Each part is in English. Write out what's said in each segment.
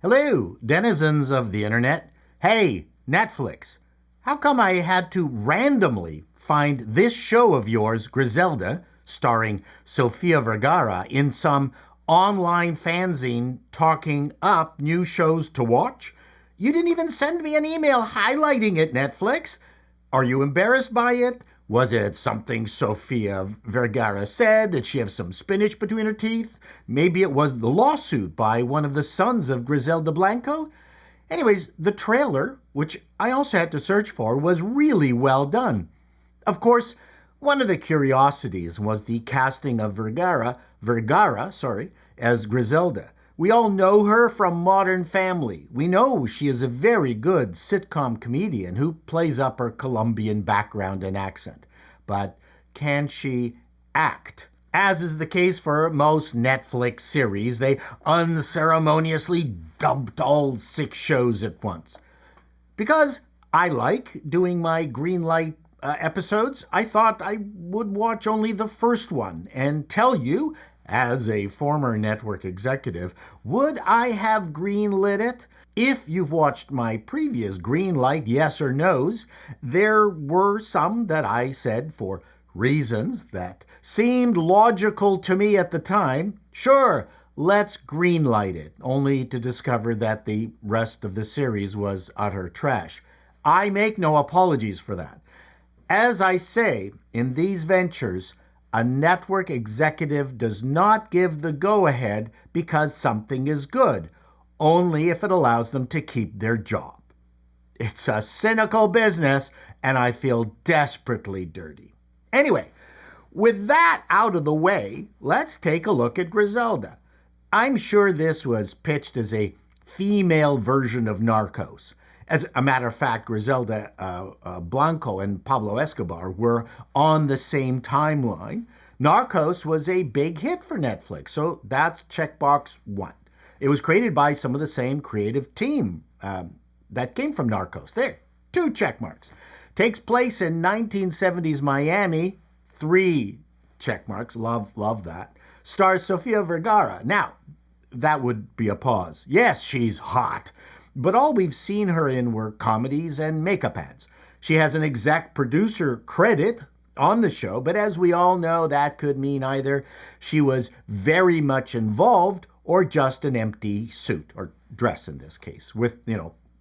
Hello, denizens of the internet. Hey, Netflix. How come I had to randomly find this show of yours, Griselda, starring Sofia Vergara, in some online fanzine talking up new shows to watch? You didn't even send me an email highlighting it, Netflix. Are you embarrassed by it? Was it something Sofia Vergara said? Did she have some spinach between her teeth? Maybe it was the lawsuit by one of the sons of Griselda Blanco? Anyways, the trailer, which I also had to search for, was really well done. Of course, one of the curiosities was the casting of Vergara, as Griselda. We all know her from Modern Family. We know she is a very good sitcom comedian who plays up her Colombian background and accent. But can she act? As is the case for most Netflix series, they unceremoniously dumped all 6 shows at once. Because I like doing my green light episodes, I thought I would watch only the first one and tell you, as a former network executive, would I have greenlit it? If you've watched my previous green light yes or no's, there were some that I said for reasons that seemed logical to me at the time. Sure, let's greenlight it, only to discover that the rest of the series was utter trash. I make no apologies for that. As I say, in these ventures, a network executive does not give the go-ahead because something is good, only if it allows them to keep their job. It's a cynical business, and I feel desperately dirty. Anyway, with that out of the way, let's take a look at Griselda. I'm sure this was pitched as a female version of Narcos. As a matter of fact, Griselda Blanco and Pablo Escobar were on the same timeline. Narcos was a big hit for Netflix, so that's checkbox 1. It was created by some of the same creative team that came from Narcos. There, 2 check marks. Takes place in 1970s Miami, 3 check marks. Love that. Stars Sofia Vergara. Now, that would be a pause. Yes, she's hot. But all we've seen her in were comedies and makeup ads. She has an exec producer credit on the show, but as we all know, that could mean either she was very much involved or just an empty suit, or dress in this case, with,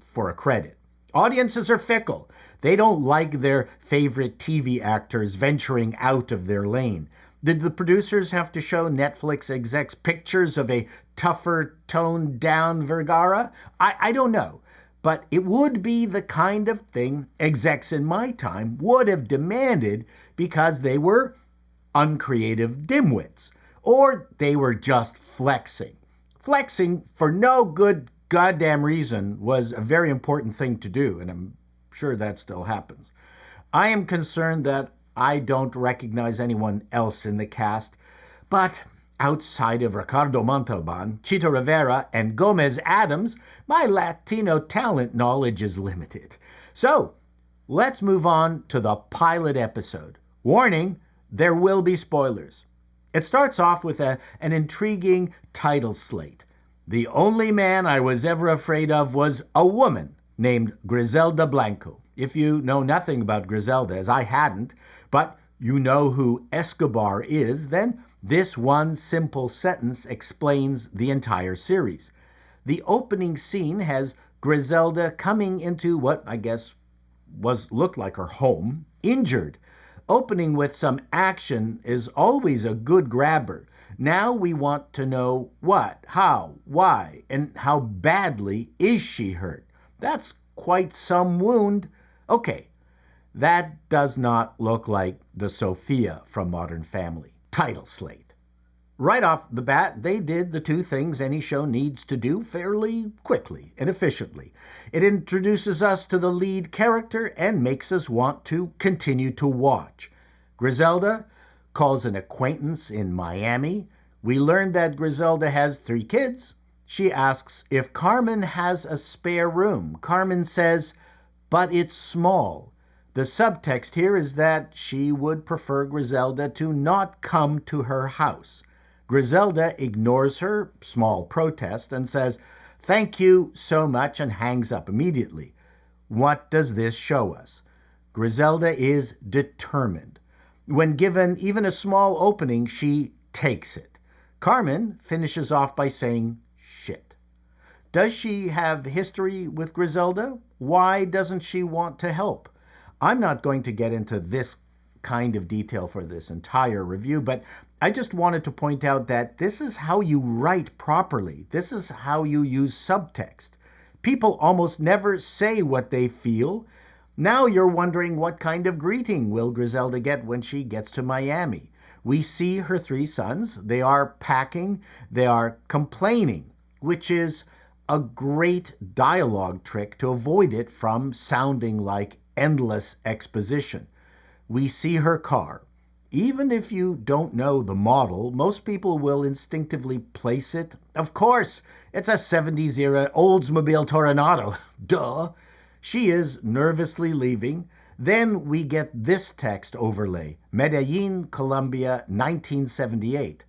for a credit. Audiences are fickle. They don't like their favorite TV actors venturing out of their lane. Did the producers have to show Netflix execs pictures of a tougher, toned-down Vergara? I don't know. But it would be the kind of thing execs in my time would have demanded because they were uncreative dimwits. Or they were just flexing. Flexing for no good goddamn reason was a very important thing to do, and I'm sure that still happens. I am concerned that I don't recognize anyone else in the cast, but outside of Ricardo Montalban, Chito Rivera, and Gomez Adams, my Latino talent knowledge is limited. So, let's move on to the pilot episode. Warning, there will be spoilers. It starts off with an intriguing title slate. The only man I was ever afraid of was a woman named Griselda Blanco. If you know nothing about Griselda, as I hadn't, but you know who Escobar is, then this one simple sentence explains the entire series. The opening scene has Griselda coming into what I guess looked like her home, injured. Opening with some action is always a good grabber. Now we want to know what, how, why, and how badly is she hurt. That's quite some wound. Okay, that does not look like the Sofia from Modern Family. Title slate. Right off the bat, they did the 2 things any show needs to do fairly quickly and efficiently. It introduces us to the lead character and makes us want to continue to watch. Griselda calls an acquaintance in Miami. We learn that Griselda has 3 kids. She asks if Carmen has a spare room. Carmen says, but it's small. The subtext here is that she would prefer Griselda to not come to her house. Griselda ignores her small protest and says, Thank you so much, and hangs up immediately. What does this show us? Griselda is determined. When given even a small opening, she takes it. Carmen finishes off by saying, shit. Does she have history with Griselda? Why doesn't she want to help? I'm not going to get into this kind of detail for this entire review, but I just wanted to point out that this is how you write properly. This is how you use subtext. People almost never say what they feel. Now you're wondering what kind of greeting will Griselda get when she gets to Miami. We see her three sons. They are packing. They are complaining, which is a great dialogue trick to avoid it from sounding like endless exposition. We see her car. Even if you don't know the model, most people will instinctively place it. Of course, it's a 70s era Oldsmobile Toronado. Duh. She is nervously leaving. Then we get this text overlay. Medellin, Colombia, 1978.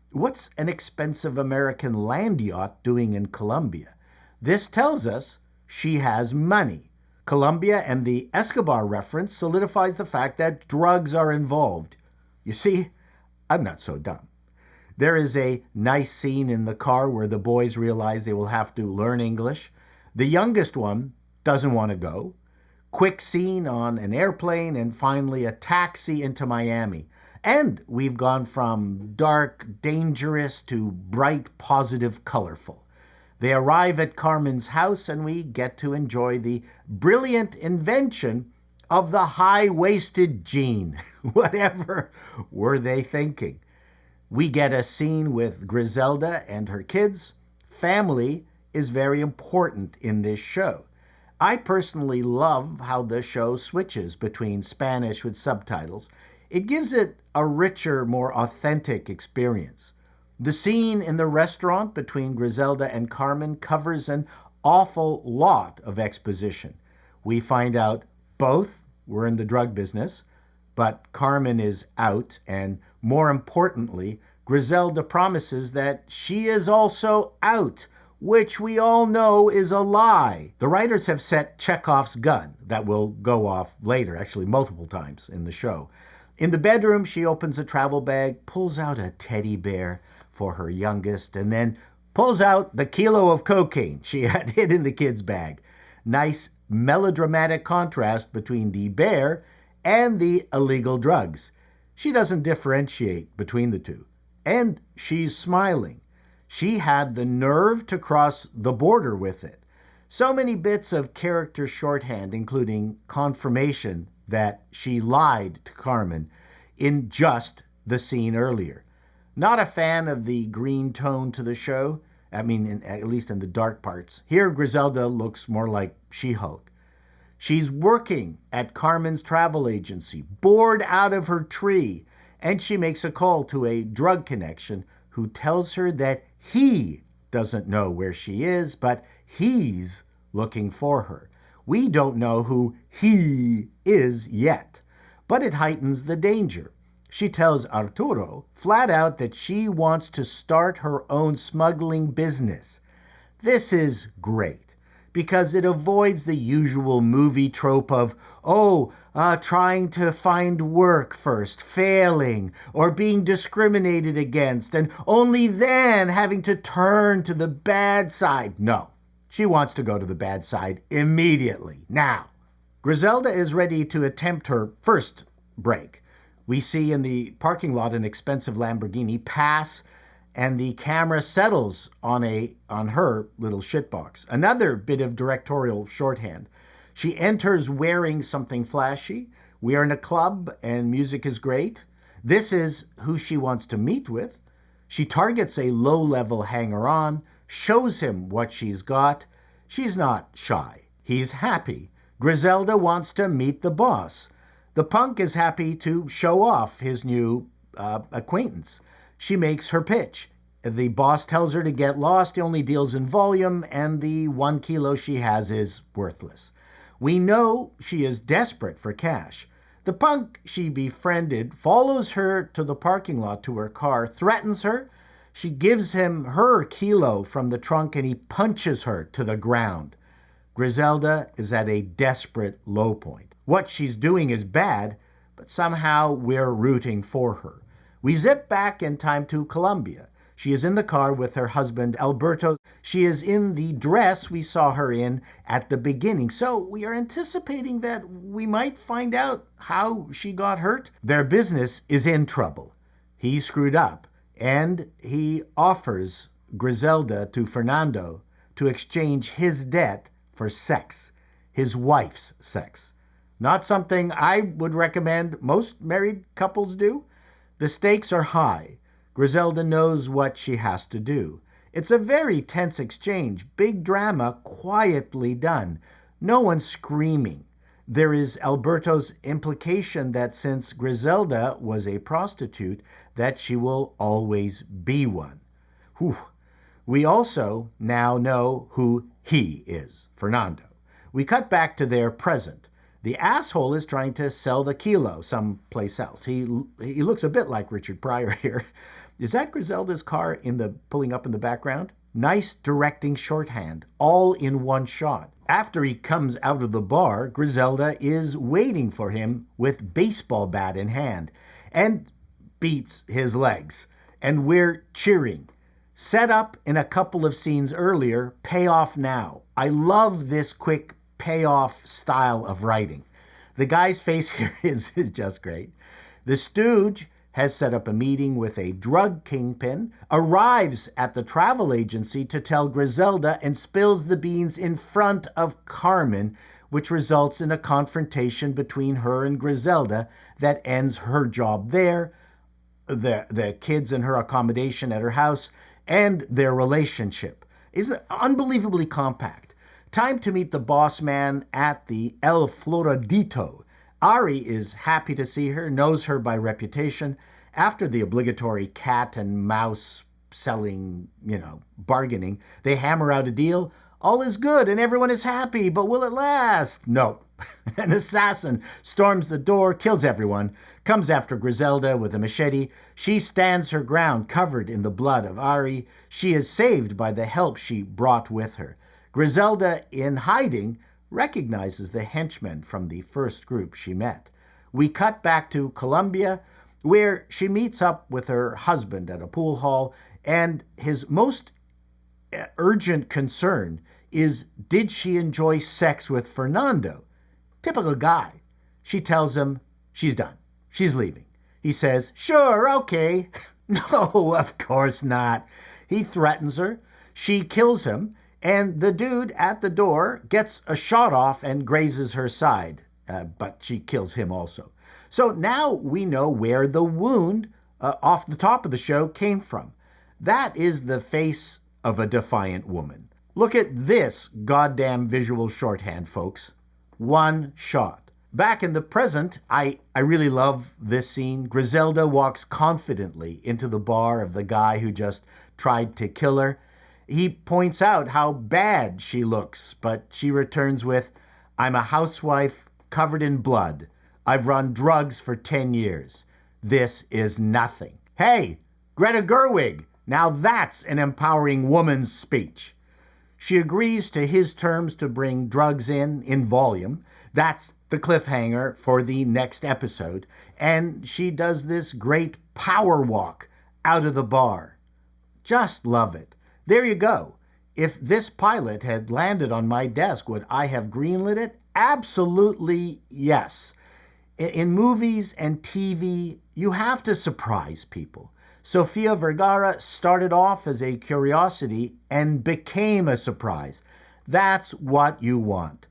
What's an expensive American land yacht doing in Colombia? This tells us she has money. Colombia and the Escobar reference solidifies the fact that drugs are involved. You see, I'm not so dumb. There is a nice scene in the car where the boys realize they will have to learn English. The youngest one doesn't want to go. Quick scene on an airplane, and finally a taxi into Miami. And we've gone from dark, dangerous to bright, positive, colorful. They arrive at Carmen's house, and we get to enjoy the brilliant invention of the high-waisted jean. Whatever were they thinking? We get a scene with Griselda and her kids. Family is very important in this show. I personally love how the show switches between Spanish with subtitles. It gives it a richer, more authentic experience. The scene in the restaurant between Griselda and Carmen covers an awful lot of exposition. We find out both were in the drug business, but Carmen is out, and more importantly, Griselda promises that she is also out, which we all know is a lie. The writers have set Chekhov's gun that will go off later, actually multiple times in the show. In the bedroom, she opens a travel bag, pulls out a teddy bear for her youngest, and then pulls out the kilo of cocaine she had hid in the kid's bag. Nice melodramatic contrast between the bear and the illegal drugs. She doesn't differentiate between the two. And she's smiling. She had the nerve to cross the border with it. So many bits of character shorthand, including confirmation that she lied to Carmen in just the scene earlier. Not a fan of the green tone to the show. At least in the dark parts. Here, Griselda looks more like She-Hulk. She's working at Carmen's travel agency, bored out of her tree, and she makes a call to a drug connection who tells her that he doesn't know where she is, but he's looking for her. We don't know who he is yet, but it heightens the danger. She tells Arturo flat out that she wants to start her own smuggling business. This is great because it avoids the usual movie trope of, trying to find work first, failing, or being discriminated against, and only then having to turn to the bad side. No, she wants to go to the bad side immediately, now. Griselda is ready to attempt her first break. We see in the parking lot an expensive Lamborghini pass, and the camera settles on her little shitbox. Another bit of directorial shorthand. She enters wearing something flashy. We are in a club, and music is great. This is who she wants to meet with. She targets a low-level hanger-on, shows him what she's got. She's not shy. He's happy. Griselda wants to meet the boss. The punk is happy to show off his new acquaintance. She makes her pitch. The boss tells her to get lost. He only deals in volume, and the 1 kilo she has is worthless. We know she is desperate for cash. The punk she befriended follows her to the parking lot to her car, threatens her. She gives him her kilo from the trunk and he punches her to the ground. Griselda is at a desperate low point. What she's doing is bad, but somehow we're rooting for her. We zip back in time to Colombia. She is in the car with her husband, Alberto. She is in the dress we saw her in at the beginning. So we are anticipating that we might find out how she got hurt. Their business is in trouble. He screwed up, and he offers Griselda to Fernando to exchange his debt for sex, his wife's sex. Not something I would recommend most married couples do. The stakes are high. Griselda knows what she has to do. It's a very tense exchange, big drama, quietly done. No one screaming. There is Alberto's implication that since Griselda was a prostitute, that she will always be one. Whew. We also now know who he is, Fernando. We cut back to their present. The asshole is trying to sell the kilo someplace else. He looks a bit like Richard Pryor here. Is that Griselda's car pulling up in the background? Nice directing shorthand, all in one shot. After he comes out of the bar, Griselda is waiting for him with baseball bat in hand and beats his legs. And we're cheering. Set up in a couple of scenes earlier, payoff now. I love this quick payoff style of writing. The guy's face here is just great. The stooge has set up a meeting with a drug kingpin, arrives at the travel agency to tell Griselda and spills the beans in front of Carmen, which results in a confrontation between her and Griselda that ends her job there, the kids in her accommodation at her house, and their relationship is unbelievably compact. Time to meet the boss man at the El Floridito. Ari is happy to see her, knows her by reputation. After the obligatory cat and mouse selling, bargaining, they hammer out a deal. All is good and everyone is happy, but will it last? No. An assassin storms the door, kills everyone, comes after Griselda with a machete. She stands her ground, covered in the blood of Ari. She is saved by the help she brought with her. Griselda, in hiding, recognizes the henchmen from the first group she met. We cut back to Colombia, where she meets up with her husband at a pool hall, and his most urgent concern is, did she enjoy sex with Fernando? Typical guy. She tells him she's done. She's leaving. He says, sure, okay. No, of course not. He threatens her. She kills him, and the dude at the door gets a shot off and grazes her side, but she kills him also. So now we know where the wound off the top of the show came from. That is the face of a defiant woman. Look at this goddamn visual shorthand, folks. One shot. Back in the present, I really love this scene. Griselda walks confidently into the bar of the guy who just tried to kill her. He points out how bad she looks, but she returns with, I'm a housewife covered in blood. I've run drugs for 10 years. This is nothing. Hey, Greta Gerwig, now that's an empowering woman's speech. She agrees to his terms to bring drugs in volume. That's the cliffhanger for the next episode. And she does this great power walk out of the bar. Just love it. There you go. If this pilot had landed on my desk, would I have greenlit it? Absolutely yes. In movies and TV, you have to surprise people. Sofia Vergara started off as a curiosity and became a surprise. That's what you want.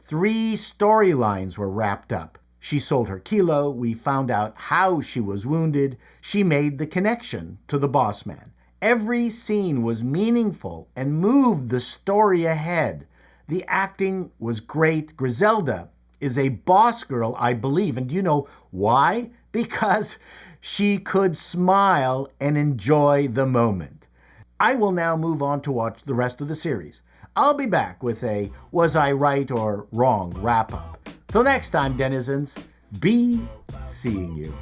3 storylines were wrapped up. She sold her kilo. We found out how she was wounded. She made the connection to the boss man. Every scene was meaningful and moved the story ahead. The acting was great. Griselda is a boss girl, I believe. And do you know why? Because she could smile and enjoy the moment. I will now move on to watch the rest of the series. I'll be back with a Was I Right or Wrong wrap-up. Till next time, denizens, be seeing you.